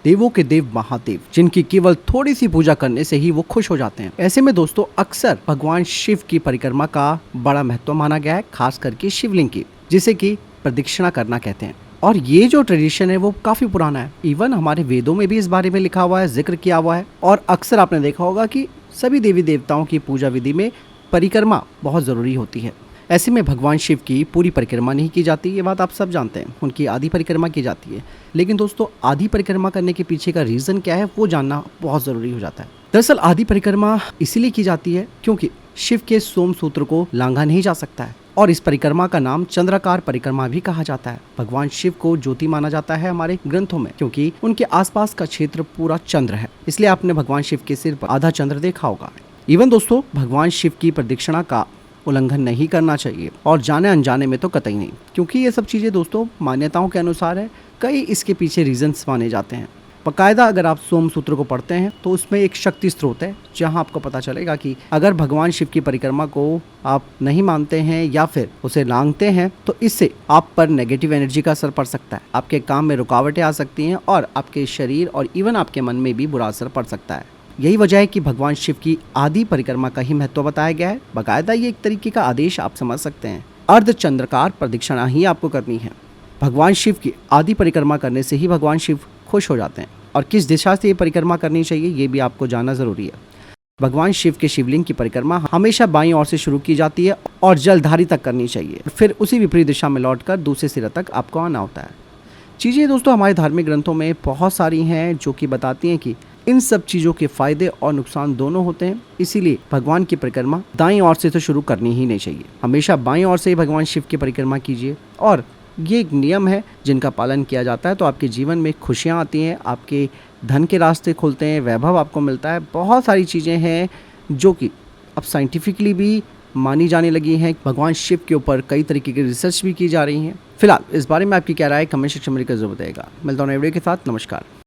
देवों के देव महादेव, जिनकी केवल थोड़ी सी पूजा करने से ही वो खुश हो जाते हैं। ऐसे में दोस्तों अक्सर भगवान शिव की परिक्रमा का बड़ा महत्व माना गया है, खास करके शिवलिंग की, जिसे कि प्रदक्षिणा करना कहते हैं। और ये जो ट्रेडिशन है वो काफी पुराना है। इवन हमारे वेदों में भी इस बारे में लिखा हुआ है, जिक्र किया हुआ है। और अक्सर आपने देखा होगा कि सभी देवी देवताओं की पूजा विधि में परिक्रमा बहुत जरूरी होती है। ऐसे में भगवान शिव की पूरी परिक्रमा नहीं की जाती, ये बात आप सब जानते हैं। उनकी आधी परिक्रमा की जाती है। लेकिन दोस्तों आधी परिक्रमा करने के पीछे का रीजन क्या है वो जानना बहुत जरूरी हो जाता है। दरअसल आधी परिक्रमा इसीलिए की जाती है क्योंकि शिव के सोम सूत्र को लांघा नहीं जा सकता है, और इस परिक्रमा का नाम चंद्राकार परिक्रमा भी कहा जाता है। भगवान शिव को ज्योति माना जाता है हमारे ग्रंथों में, क्योंकि उनके आसपास का क्षेत्र पूरा चंद्र है। इसलिए आपने भगवान शिव के सिर पर आधा चंद्र देखा होगा। इवन दोस्तों भगवान शिव की प्रदक्षिणा का उल्लंघन नहीं करना चाहिए, और जाने अनजाने में तो कतई नहीं, क्योंकि ये सब चीजें दोस्तों मान्यताओं के अनुसार है। कई इसके पीछे रीजंस माने जाते हैं। बाकायदा अगर आप सोम सूत्र को पढ़ते हैं तो उसमें एक शक्ति स्रोत है, जहां आपको पता चलेगा कि अगर भगवान शिव की परिक्रमा को आप नहीं मानते हैं या फिर उसे लांघते हैं तो इससे आप पर नेगेटिव एनर्जी का असर पड़ सकता है, आपके काम में रुकावटें आ सकती हैं, और आपके शरीर और इवन आपके मन में भी बुरा असर पड़ सकता है। यही वजह है कि भगवान शिव की आधी परिक्रमा का ही महत्व बताया गया है। बाकायदा ये एक तरीके का आदेश आप समझ सकते हैं। अर्धचंद्राकार प्रदक्षिणा ही आपको करनी है। भगवान शिव की आधी परिक्रमा करने से ही भगवान शिव खुश हो जाते हैं। और किस दिशा से ये परिक्रमा करनी चाहिए ये भी आपको जानना जरूरी है। भगवान शिव के शिवलिंग की परिक्रमा हमेशा बाईं ओर से शुरू की जाती है और जलधारी तक करनी चाहिए, फिर उसी विपरीत दिशा में लौटकर दूसरे सिरे तक आपको आना होता है। चीज़ें दोस्तों हमारे धार्मिक ग्रंथों में बहुत सारी हैं जो कि बताती हैं कि इन सब चीज़ों के फायदे और नुकसान दोनों होते हैं। इसीलिए भगवान की परिक्रमा दाईं ओर से तो शुरू करनी ही नहीं चाहिए। हमेशा बाईं ओर से ही भगवान शिव की परिक्रमा कीजिए, और ये एक नियम है जिनका पालन किया जाता है तो आपके जीवन में खुशियाँ आती हैं, आपके धन के रास्ते खुलते हैं, वैभव आपको मिलता है। बहुत सारी चीज़ें हैं जो कि अब साइंटिफिकली भी मानी जाने लगी हैं। भगवान शिव के ऊपर कई तरीके की रिसर्च भी की जा रही हैं। फिलहाल इस बारे में आपकी क्या राय है, कमेंट सेक्शन में लिखकर जरूर बताइएगा। मिलता हूं नए वीडियो के साथ। नमस्कार।